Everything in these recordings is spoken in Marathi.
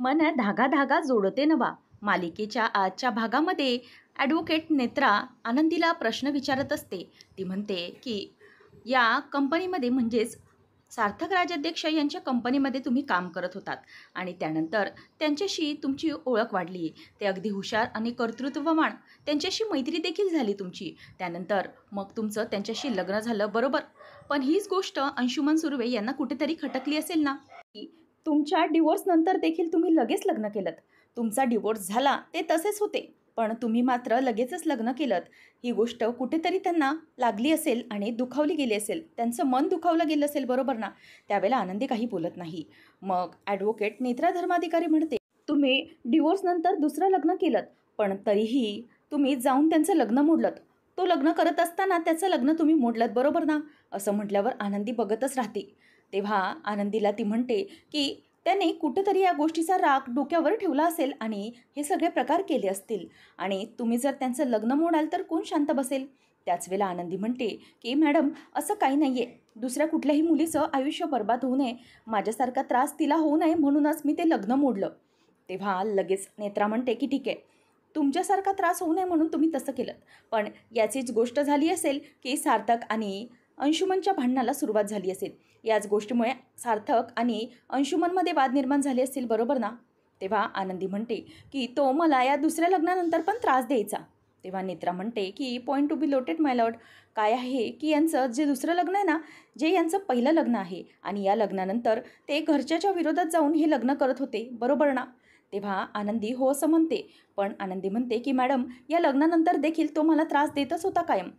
मन धागा धागा जोडते नवा मालिकेच्या आजच्या भागामध्ये ॲडव्होकेट नेत्रा आनंदीला प्रश्न विचारत असते. ती म्हणते की या कंपनीमध्ये म्हणजेच सार्थक राजाध्यक्ष यांच्या कंपनीमध्ये तुम्ही काम करत होतात आणि त्यानंतर त्यांच्याशी तुमची ओळख वाढली. ते अगदी हुशार आणि कर्तृत्ववान, त्यांच्याशी मैत्री देखील झाली तुमची. त्यानंतर मग तुमचं त्यांच्याशी लग्न झालं, बरोबर? पण हीच गोष्ट अंशुमन सुर्वे यांना कुठेतरी खटकली असेल ना, की तुमच्या डिवोर्सनंतर देखील तुम्ही लगेच लग्न केलं. तुमचा डिवोर्स झाला ते तसेच होते, पण तुम्ही मात्र लगेचच लग्न केलं. ही गोष्ट कुठेतरी त्यांना लागली असेल आणि दुखावली गेली असेल, त्यांचं मन दुखावलं गेलं असेल, बरोबर ना? त्यावेळेला आनंदी काही बोलत नाही. मग ॲडव्होकेट नेत्रा धर्माधिकारी म्हणते, तुम्ही डिवोर्सनंतर दुसरं लग्न केलं, पण तरीही तुम्ही जाऊन त्यांचं लग्न मोडलं. तो लग्न करत असताना त्याचं लग्न तुम्ही मोडलं, बरोबर ना? असं म्हटल्यावर आनंदी बघतच राहते. तेव्हा आनंदीला ती म्हणते की त्याने कुठेतरी या गोष्टीचा राग डोक्यावर ठेवला असेल आणि हे सगळे प्रकार केले असतील, आणि तुम्ही जर त्यांचं लग्न मोडाल तर कोण शांत बसेल? त्याच वेळेला आनंदी म्हणते की मॅडम, असं काही नाही आहे. दुसऱ्या कुठल्याही मुलीचं आयुष्य बर्बाद होऊ नये, माझ्यासारखा त्रास तिला होऊ नये, म्हणूनच मी ते लग्न मोडलं. तेव्हा लगेच नेत्रा म्हणते की ठीक आहे, तुमच्यासारखा त्रास होऊ नये म्हणून तुम्ही तसं केलं, पण याचीच गोष्ट झाली असेल की सार्थक आणि अंशुमनच्या भांडणाला सुरुवात झाली असेल. याच गोष्टीमुळे सार्थक आणि अंशुमनमध्ये वाद निर्माण झाले असतील, बरोबर ना? तेव्हा आनंदी म्हणते की तो मला या दुसऱ्या लग्नानंतर पण त्रास द्यायचा. तेव्हा नेत्रा म्हणते की point to be noted my Lord. काय आहे की यांचं जे दुसरं लग्न आहे ना, जे यांचं पहिलं लग्न आहे, आणि या लग्नानंतर ते घरच्याच्या विरोधात जाऊन हे लग्न करत होते, बरोबर ना? तेव्हा आनंदी हो असं म्हणते. पण आनंदी म्हणते की मॅडम, या लग्नानंतर देखील तो मला त्रास देतच होता कायम.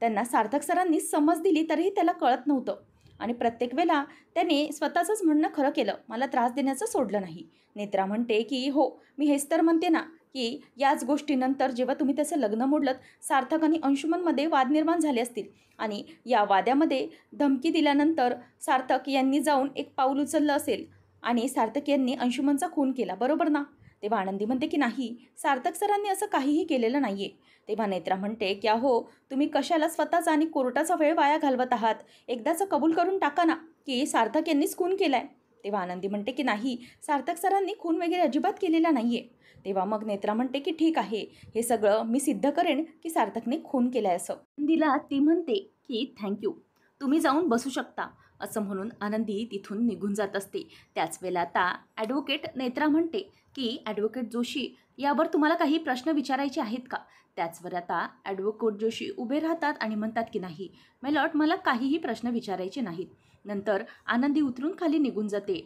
त्यांना सार्थक सरांनी समज दिली तरीही त्याला कळत नव्हतं, आणि प्रत्येक वेळेला त्याने स्वतःचंच म्हणणं खरं केलं, मला त्रास देण्याचं सोडलं नाही. नेत्रा म्हणते की हो, मी हेच तर म्हणते ना, की याच गोष्टीनंतर जेव्हा तुम्ही त्याचं लग्न मोडलं, सार्थक आणि अंशुमनमध्ये वाद निर्माण झाले असतील, आणि या वाद्यामध्ये धमकी दिल्यानंतर सार्थक यांनी जाऊन एक पाऊल उचललं असेल आणि सार्थक यांनी अंशुमनचा खून केला, बरोबर ना? तेव्हा आनंदी म्हणते की नाही, सार्थक सरांनी असं काहीही केलेलं नाही आहे. तेव्हा नेत्रा म्हणते की अहो, तुम्ही कशाला स्वतःचा आणि कोर्टाचा वेळ वाया घालवत आहात? एकदाचं कबूल करून टाका ना की सार्थक यांनीच खून केला आहे. तेव्हा आनंदी म्हणते की नाही, सार्थक सरांनी खून वगैरे अजिबात केलेला नाही आहे. तेव्हा मग नेत्रा म्हणते की ठीक आहे, हे सगळं मी सिद्ध करेन की सार्थकने खून केला आहे असं. आनंदीला ती म्हणते की थँक्यू, तुम्ही जाऊन बसू शकता, असं म्हणून आनंदी तिथून निघून जात असते. त्याच वेळेला आता ॲडव्होकेट नेत्रा म्हणते की ॲडव्होकेट जोशी, यावर तुम्हाला काही प्रश्न विचारायचे आहेत का? त्याचवर आता ॲडव्होकेट जोशी उभे राहतात आणि म्हणतात की नाही माय लॉर्ड, मला काहीही प्रश्न विचारायचे नाहीत. नंतर आनंदी उतरून खाली निघून जाते.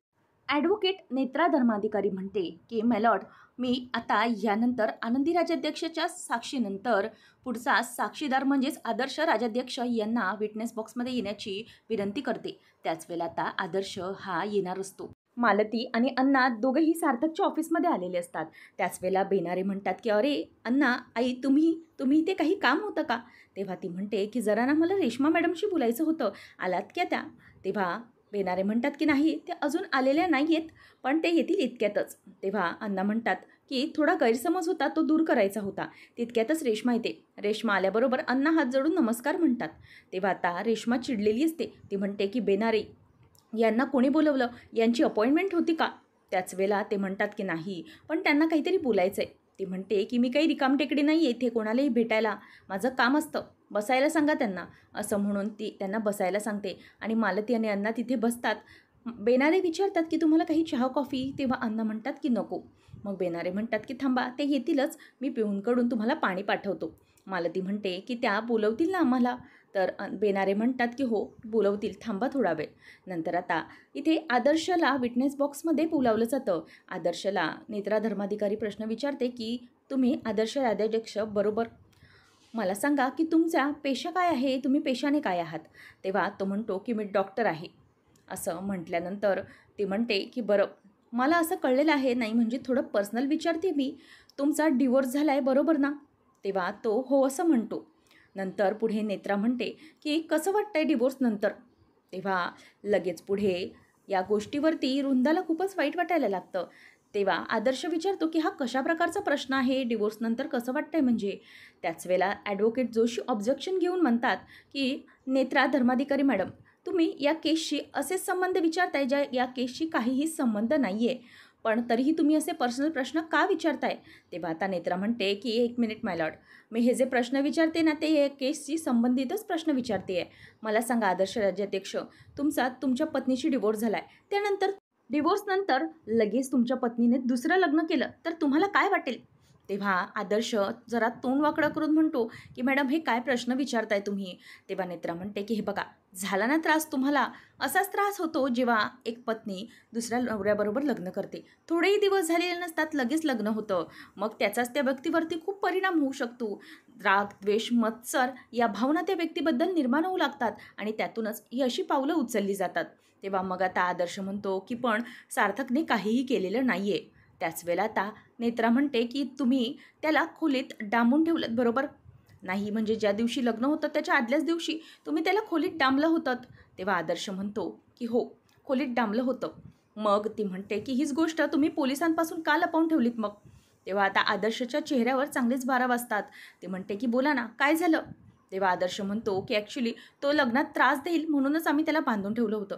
ॲडव्होकेट नेत्रा धर्माधिकारी म्हणते की माय लॉर्ड, मी आता यानंतर आनंदी राजाध्यक्षाच्या साक्षीनंतर पुढचा साक्षीदार म्हणजेच आदर्श राजाध्यक्ष यांना विटनेस बॉक्समध्ये येण्याची विनंती करते. त्याच वेळेला आता आदर्श हा येणार असतो. मालती आणि अण्णा दोघेही सार्थकच्या ऑफिसमध्ये आलेले असतात. त्याच वेळेला बेनारे म्हणतात की अरे अण्णा, आई, तुम्ही इथे काही काम होतं का? तेव्हा ती म्हणते की जरा ना, मला रेश्मा मॅडमशी बोलायचं होतं, आलात क्या त्या? तेव्हा बेनारे म्हणतात की नाही, ते अजून आलेल्या नाही आहेत, पण ते येतील इतक्यातच. तेव्हा अण्णा म्हणतात की थोडा गैरसमज होता, तो दूर करायचा होता. तितक्यातच रेश्मा येते. रेश्मा आल्याबरोबर अण्णा हात जोडून नमस्कार म्हणतात. तेव्हा आता रेश्मा चिडलेली असते. ती म्हणते की बेनारे, यांना कोणी बोलवलं? यांची अपॉइंटमेंट होती का? त्याच वेळेला ते म्हणतात की नाही, पण त्यांना काहीतरी बोलायचं आहे. ती म्हणते की मी काही रिकामटेकडी नाही आहे इथे कोणालाही भेटायला, माझं काम असतं, बसायला सांगा त्यांना, असं म्हणून ती त्यांना बसायला सांगते. आणि मालती आणि अण्णा तिथे बसतात. बेनारे विचारतात की तुम्हाला काही चहा कॉफी? तेव्हा अण्णा म्हणतात की नको. मग बेनारे म्हणतात की थांबा, ते येतीलच, मी पिऊनकडून तुम्हाला पाणी पाठवतो. मालती म्हणते की त्या बोलवतील ना आम्हाला? तर बेनारे म्हणतात की हो बोलवतील, थांबा थोडा वेळ. नंतर आता इथे आदर्शला विटनेस बॉक्समध्ये बोलावलं जातं. आदर्शला नेत्रा धर्माधिकारी प्रश्न विचारते की तुम्ही आदर्श राजाध्यक्ष बरोबर, मला सांगा की तुमचा पेशा काय आहे, तुम्ही पेशाने काय आहात? तेव्हा तो म्हणतो की मी डॉक्टर आहे. असं म्हटल्यानंतर ती म्हणते की बरं, मला असं कळलेलं आहे, नाही म्हणजे थोडं पर्सनल विचारते मी, तुमचा डिवोर्स झाला आहे बरोबर ना? तेव्हा तो हो असं म्हणतो. नंतर पुढे नेत्रा म्हणते की कसं वाटतंय डिवोर्स नंतर? तेव्हा लगेच पुढे या गोष्टीवरती वृंदाला खूपच वाईट वाटायला लागतं. तेव्हा आदर्श विचारतो की हा कशा प्रकारचा प्रश्न आहे, डिवोर्सनंतर कसं वाटतंय म्हणजे? त्याच वेळेला ॲडव्होकेट जोशी ऑब्जेक्शन घेऊन म्हणतात की नेत्रा धर्माधिकारी मॅडम, तुम्ही या केसशी असेच संबंध विचारताय ज्या या केसशी काहीही संबंध नाही आहे. पण तरीही तुम्ही असे पर्सनल प्रश्न का विचारताय? तेव्हा आता नेत्रा म्हणते की 1 मिनिट माय लॉर्ड, मी हे जे प्रश्न विचारते ना ते केसशी संबंधितच प्रश्न विचारते आहे. मला सांगा आदर्श राज्याध्यक्ष, तुमच्या पत्नीशी डिवोर्स झाला आहे, त्यानंतर डिवोर्सनंतर लगेच तुमच्या पत्नीने दुसरं लग्न केलं तर तुम्हाला काय वाटेल? तेव्हा आदर्श जरा तोंड वाकडं करून म्हणतो की मॅडम हे काय प्रश्न विचारताय तुम्ही? तेव्हा नेत्रा म्हणते की हे बघा, झाला ना त्रास तुम्हाला, असाच त्रास होतो जेव्हा एक पत्नी दुसऱ्या नवऱ्याबरोबर लग्न करते. थोडेही दिवस झालेले नसतात, लगेच लग्न होतं. मग त्याचाच त्या व्यक्तीवरती खूप परिणाम होऊ शकतो. राग, द्वेष, मत्सर या भावना त्या व्यक्तीबद्दल निर्माण होऊ लागतात आणि त्यातूनच ही अशी पावलं उचलली जातात. तेव्हा मग आता आदर्श म्हणतो की पण सार्थकने काहीही केलेलं नाही आहे. त्याच वेळेला आता नेत्रा म्हणते की तुम्ही त्याला खोलीत डांबून ठेवलं बरोबर? नाही म्हणजे ज्या दिवशी लग्न होतं त्याच्या आदल्याच दिवशी तुम्ही त्याला खोलीत डांबलं होतं. तेव्हा आदर्श म्हणतो की हो, खोलीत डांबलं होतं. मग ती म्हणते की हीच गोष्ट तुम्ही पोलिसांपासून का लपवून ठेवलीत मग? तेव्हा आता आदर्शच्या चेहऱ्यावर चांगलेच 12 वाजतात. ती म्हणते की बोला ना, काय झालं? तेव्हा आदर्श म्हणतो की ॲक्च्युली तो लग्नात त्रास देईल म्हणूनच आम्ही त्याला बांधून ठेवलं होतं.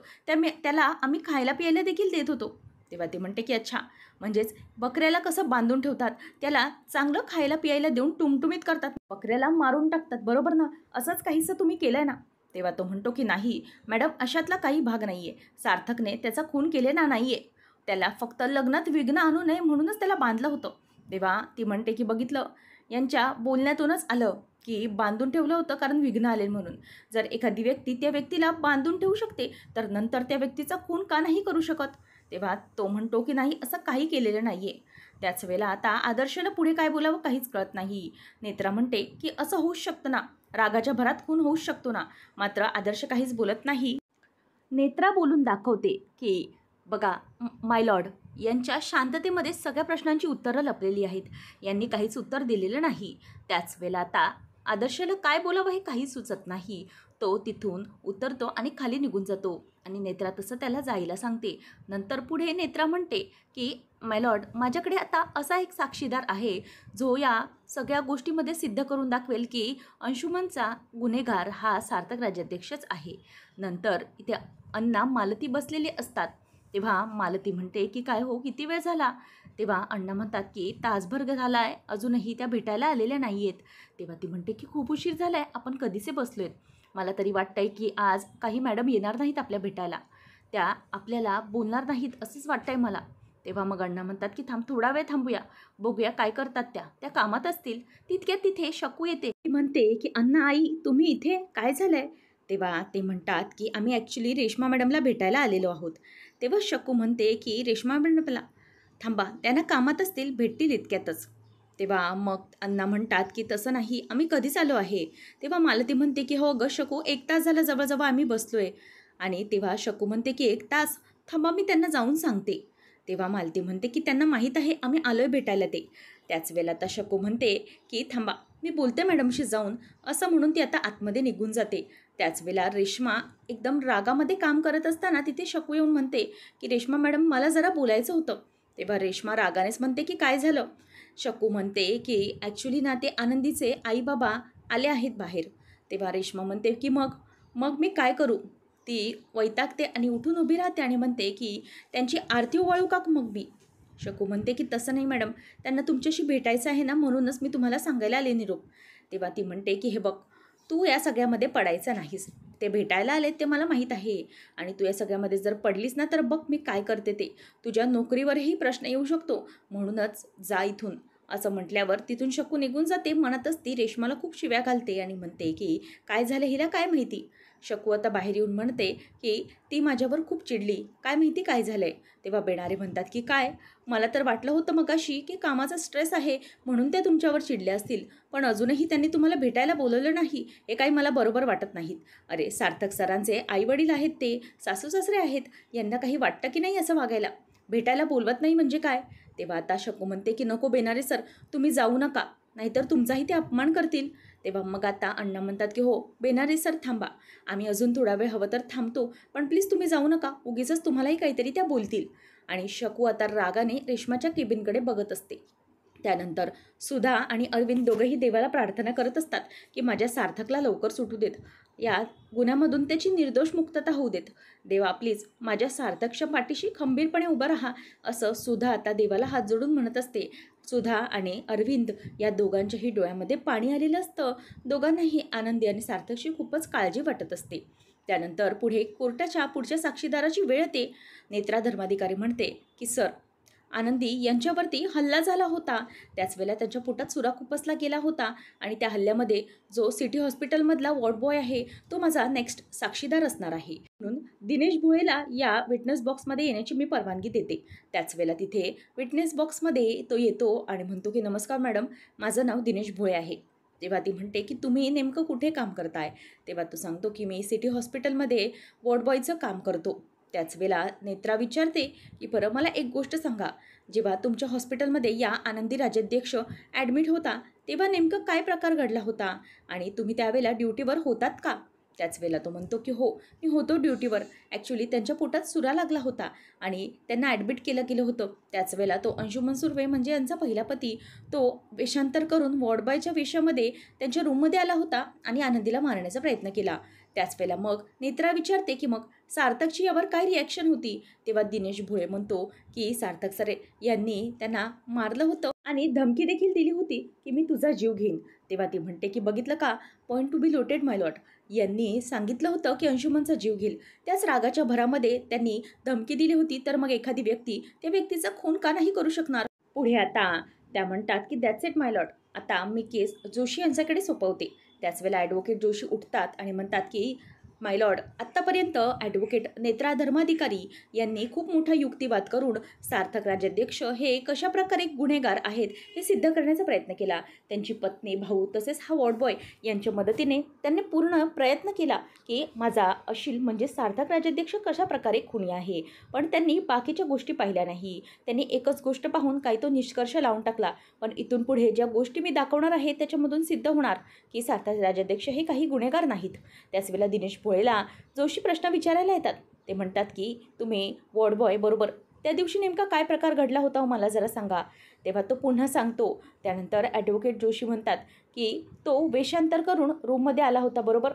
त्याला आम्ही खायला प्यायला देखील देत होतो. तेव्हा ती म्हणते की अच्छा, म्हणजेच बकऱ्याला कसं बांधून ठेवतात, त्याला चांगलं खायला प्यायला देऊन टुमटुमीत करतात, बकऱ्याला मारून टाकतात, बरोबर ना? असंच काहीसं तुम्ही केलं आहे ना? तेव्हा तो म्हणतो की नाही मॅडम, अशातला काही भाग नाही आहे. सार्थकने त्याचा खून केलेला नाही आहे. त्याला फक्त लग्नात विघ्न आणू नये म्हणूनच त्याला बांधलं होतं. तेव्हा ती म्हणते की बघितलं, यांच्या बोलण्यातूनच आलं की बांधून ठेवलं होतं कारण विघ्न आले म्हणून. जर एखादी व्यक्ती त्या व्यक्तीला बांधून ठेवू शकते तर नंतर त्या व्यक्तीचा खून का नाही करू शकत? तेव्हा तो म्हणतो की नाही, असं काही केलेलं नाही आहे. त्याच वेळेला आता आदर्शला पुढे काय बोलावं काहीच कळत नाही. नेत्रा म्हणते की असं होऊच शकतं ना, रागाच्या भरात खून होऊच शकतो ना. मात्र आदर्श काहीच बोलत नाही. नेत्रा बोलून दाखवते की बघा माय लॉर्ड, यांच्या शांततेमध्ये सगळ्या प्रश्नांची उत्तरं लपलेली आहेत. यांनी काहीच उत्तर दिलेलं नाही. त्याच वेळेला आता आदर्शला काय बोलावं हे काही सुचत नाही. तो तिथून उतरतो आणि खाली निघून जातो आणि नेत्रा तसं त्याला जायला सांगते. नंतर पुढे नेत्रा म्हणते की माय लॉर्ड, माझ्याकडे आता असा एक साक्षीदार आहे जो या सगळ्या गोष्टीमध्ये सिद्ध करून दाखवेल की अंशुमनचा गुन्हेगार हा सार्थक राज्याध्यक्षच आहे. नंतर इथे अण्णा मालती बसलेले असतात. तेव्हा मालती म्हणते की काय हो, किती वेळ झाला? तेव्हा अण्णा म्हणतात की तासभर झाला आहे, अजूनही त्या भेटायला आलेल्या नाही आहेत. तेव्हा ती म्हणते की खूप उशीर झाला आहे, आपण कधीचे बसलो आहेत. मला तरी वाटतंय की आज काही मॅडम येणार नाहीत आपल्या भेटायला, त्या आपल्याला बोलणार नाहीत असंच वाटतंय मला. तेव्हा मग अण्णा म्हणतात की थांब, थोडा वेळ थांबूया, बघूया काय करतात त्या कामात असतील. तितक्यात तिथे शकू येते. ती म्हणते की अण्णा, आई तुम्ही इथे, काय झालंय? तेव्हा ते म्हणतात की आम्ही ॲक्च्युली रेश्मा मॅडमला भेटायला आलेलो आहोत. तेव्हा शकू म्हणते की रेश्मा मॅडमला, थांबा, त्यांना कामात असतील, भेटतील इतक्यातच. तेव्हा मग अण्णा म्हणतात की तसं नाही, आम्ही कधीच आलो आहे. तेव्हा मालती म्हणते की हो अगं शकू, 1 तास झाला जवळजवळ आम्ही बसलोय. आणि तेव्हा शकू म्हणते की 1 तास, थांबा मी त्यांना जाऊन सांगते. तेव्हा मालती म्हणते की त्यांना माहीत आहे आम्ही आलोय भेटायला ते. त्याच वेळेला आता शकू म्हणते की थांबा, मी बोलते मॅडमशी जाऊन, असं म्हणून ती आता आतमध्ये निघून जाते. त्याच वेळेला रेश्मा एकदम रागामध्ये काम करत असताना तिथे शकू येऊन म्हणते की रेश्मा मॅडम, मला जरा बोलायचं होतं. तेव्हा रेश्मा रागानेच म्हणते की काय झालं? शकू म्हणते की ॲक्च्युली ना ते आनंदीचे आई बाबा आले आहेत बाहेर. तेव्हा रेश्मा म्हणते की मग मग मी काय करू? ती वैतागते आणि उठून उभी राहते आणि म्हणते की त्यांची आरती ओवाळू का मग मी? शकू म्हणते की तसं नाही मॅडम, त्यांना तुमच्याशी भेटायचं आहे ना, म्हणूनच मी तुम्हाला सांगायला आले निरोप. तेव्हा ती म्हणते की हे बघ, तू या सगळ्यामध्ये पडायचं नाहीस. ते भेटायला आलेत ते मला माहीत आहे आणि तू या सगळ्यामध्ये जर पडलीस ना तर बघ मी काय करते ते. तुझ्या नोकरीवरही प्रश्न येऊ शकतो, म्हणूनच जा इथून. असं म्हटल्यावर तिथून शकू निघून जाते. मनातच ती रेश्माला खूप शिव्या घालते आणि म्हणते की काय झालं हिला काय माहिती. शकू आता बाहेर येऊन म्हणते की ती माझ्यावर खूप चिडली, काय माहिती काय झालं आहे. तेव्हा बेणारे म्हणतात की काय, मला तर वाटलं होतं मगाशी की कामाचा स्ट्रेस आहे म्हणून त्या तुमच्यावर चिडल्या असतील, पण अजूनही त्यांनी तुम्हाला भेटायला बोलवलं नाही, हे काही मला बरोबर वाटत नाहीत. अरे सार्थक सरांचे आईवडील आहेत, ते सासू सासरे आहेत, यांना काही वाटतं की नाही असं वागायला? भेटायला बोलवत नाही म्हणजे काय? तेव्हा आता शकू म्हणते की नको बेनारे सर, तुम्ही जाऊ नका, नाहीतर तुमचाही ते अपमान करतील. तेव्हा मग आता अण्णा म्हणतात की हो बेनारे सर थांबा, आम्ही अजून थोडा वेळ हवं तर थांबतो, पण प्लीज तुम्ही जाऊ नका, उगीचच तुम्हालाही काहीतरी त्या बोलतील. आणि शकू आता रागाने रेश्माच्या केबिनकडे बघत असते. त्यानंतर सुधा आणि अरविंद दोघंही देवाला प्रार्थना करत असतात की माझ्या सार्थकला लवकर सुटू देत, या गुन्ह्यामधून त्याची निर्दोष मुक्तता होऊ देत. देवा प्लीज माझ्या सार्थकच्या पाठीशी खंबीरपणे उभं राहा, असं सुधा आता देवाला हात जोडून म्हणत असते. सुधा आणि अरविंद या दोघांच्याही डोळ्यामध्ये पाणी आलेलं असतं. दोघांनाही आनंदी आणि सार्थकची खूपच काळजी वाटत असते. त्यानंतर पुढे कोर्टाच्या पुढच्या साक्षीदाराची वेळ येते. नेत्रा धर्माधिकारी म्हणते की सर, आनंदी यांच्यावरती हल्ला झाला होता. त्याच वेळेला त्यांच्या पोटात सुरा खुपसला गेला होता आणि त्या हल्ल्यामध्ये जो सिटी हॉस्पिटलमधला वॉर्ड बॉय आहे तो माझा नेक्स्ट साक्षीदार असणार आहे. म्हणून दिनेश भोळेला या विटनेस बॉक्समध्ये येण्याची मी परवानगी देते. त्याच वेळेला तिथे विटनेस बॉक्समध्ये तो येतो आणि म्हणतो की नमस्कार मॅडम, माझं नाव दिनेश भोळे आहे. तेव्हा ती म्हणते की तुम्ही नेमकं कुठे काम करताय? तेव्हा तो सांगतो की मी सिटी हॉस्पिटलमध्ये वॉर्ड बॉयचं काम करतो. त्याच वेळेला नेत्रा विचारते की बरं मला एक गोष्ट सांगा, जेव्हा तुमच्या हॉस्पिटलमध्ये या आनंदी राजाध्यक्ष ॲडमिट होता तेव्हा नेमकं काय प्रकार घडला होता आणि तुम्ही त्यावेळेला ड्युटीवर होतात का? त्याच वेळेला तो म्हणतो की हो, मी होतो ड्युटीवर. ॲक्च्युली त्यांच्या पोटात सुरा लागला होता आणि त्यांना ॲडमिट केलं गेलं होतं. त्याच वेळेला तो अंशुमन सुर्वे म्हणजे यांचा पहिला पती तो वेषांतर करून वॉर्डबॉयच्या वेशामध्ये त्यांच्या रूममध्ये आला होता आणि आनंदीला मारण्याचा प्रयत्न केला. त्याच वेळेला मग नेत्रा विचारते की मग सार्थकची यावर काय रिॲक्शन होती? तेव्हा दिनेश भोळे म्हणतो की सार्थक सर यांनी त्यांना मारलं होतं आणि धमकी देखील दिली होती की मी तुझा जीव घेईन. तेव्हा ती म्हणते की बघितलं का, point to be noted my lot. यांनी सांगितलं होतं की अंशुमनचा जीव घेईल. त्याच रागाच्या भरामध्ये त्यांनी धमकी दिली होती, तर मग एखादी व्यक्ती त्या व्यक्तीचा खून का नाही करू शकणार? पुढे आता त्या म्हणतात की दॅट्स इट माय लॉट, आता मी केस जोशी यांच्याकडे सोपवते. त्याच वेळेला ॲडव्होकेट जोशी उठतात आणि म्हणतात की माय लॉर्ड, आत्तापर्यंत ॲडव्होकेट नेत्रा धर्माधिकारी यांनी खूप मोठा युक्तिवाद करून सार्थक राजाध्यक्ष हे कशाप्रकारे गुन्हेगार आहेत हे सिद्ध करण्याचा प्रयत्न केला. त्यांची पत्नी, भाऊ तसेच हा वॉर्ड बॉय यांच्या मदतीने त्यांनी पूर्ण प्रयत्न केला की माझा अशील म्हणजे सार्थक राजाध्यक्ष कशाप्रकारे खुनी आहे. पण त्यांनी बाकीच्या गोष्टी पाहिल्या नाही. त्यांनी एकच गोष्ट पाहून काही तो निष्कर्ष लावून टाकला. पण इथून पुढे ज्या गोष्टी मी दाखवणार आहे त्याच्यामधून सिद्ध होणार की सार्थक राजाध्यक्ष हे काही गुन्हेगार नाहीत. त्याच वेळेला दिनेश भोळेला जोशी प्रश्न विचारायला येतात. ते म्हणतात की तुम्ही वॉर्ड बॉय बरोबर त्या दिवशी नेमका काय प्रकार घडला होता मला जरा सांगा. तेव्हा तो पुन्हा सांगतो. त्यानंतर ॲडव्होकेट जोशी म्हणतात की तो वेषांतर करून रूममध्ये आला होता बरोबर?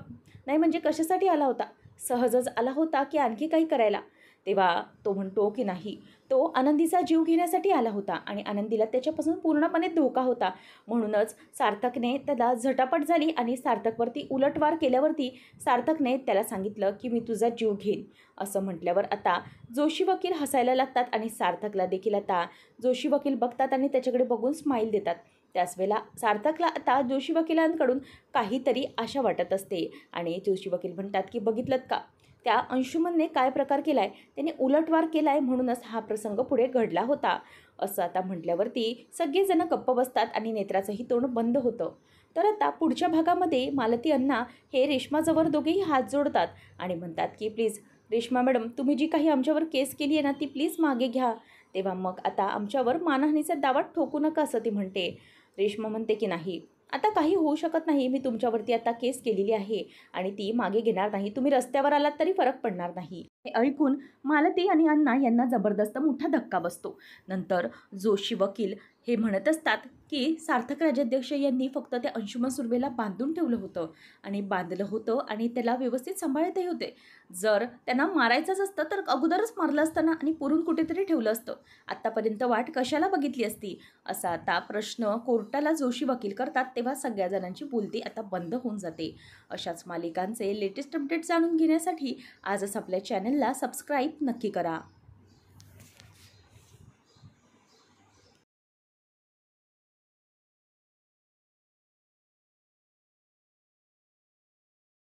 नाही म्हणजे कशासाठी आला होता? सहजच आला होता की आणखी काही करायला? तेव्हा तो म्हणतो की नाही, तो आनंदीचा जीव घेण्यासाठी आला होता आणि आनंदीला त्याच्यापासून पूर्णपणे धोका होता. म्हणूनच सार्थकने त्याला झटापट झाली आणि सार्थकवरती उलटवार केल्यावरती सार्थकने त्याला सांगितलं की मी तुझा जीव घेईन. असं म्हटल्यावर आता जोशी वकील हसायला लागतात आणि सार्थकला देखील आता जोशी वकील बघतात आणि त्याच्याकडे बघून स्माईल देतात. त्याच वेळेला सार्थकला आता जोशी वकिलांकडून काहीतरी आशा वाटत असते आणि जोशी वकील म्हणतात की बघितलं का, त्या अंशुमनने काय प्रकार केला आहे, त्याने उलटवार केला आहे म्हणूनच हा प्रसंग पुढे घडला होता. असं आता म्हटल्यावरती सगळेजण गप्प बसतात आणि नेत्राचंही तोंड बंद होतं. तर आता पुढच्या भागामध्ये मालती अण्णा हे रेश्माजवळ दोघेही हात जोडतात आणि म्हणतात की प्लीज रेश्मा मॅडम, तुम्ही जी काही आमच्यावर केस केली आहे ना ती प्लीज मागे घ्या. तेव्हा मग आता आमच्यावर मानहानीचा दावा ठोकू नका असं ती म्हणते. रेश्मा म्हणते की नाही, आता काही होऊ शकत नाही, मी तुमच्यावरती आता केस केलेली आहे आणि ती मागे घेणार नाही. तुम्ही रस्त्यावर आलात तरी फरक पडणार नाही. हे ऐकून मालती आणि अण्णा यांना जबरदस्त मोठा धक्का बसतो. नंतर जोशी वकील हे म्हणत असतात की सार्थक राजाध्यक्ष यांनी फक्त त्या अंशुमन सुर्वेला बांधून ठेवलं होतं आणि बांधलं होतं आणि त्याला व्यवस्थित सांभाळतही होते. जर त्यांना मारायचंच असतं तर अगोदरच मारलं असतं ना आणि पुरून कुठेतरी ठेवलं असतं. आत्तापर्यंत वाट कशाला बघितली असती, असा आता प्रश्न कोर्टाला जोशी वकील करतात. तेव्हा सगळ्या जणांची बोलती आता बंद होऊन जाते. अशाच मालिकांचे लेटेस्ट अपडेट जाणून घेण्यासाठी आजच आपल्या चॅनलला सबस्क्राईब नक्की करा.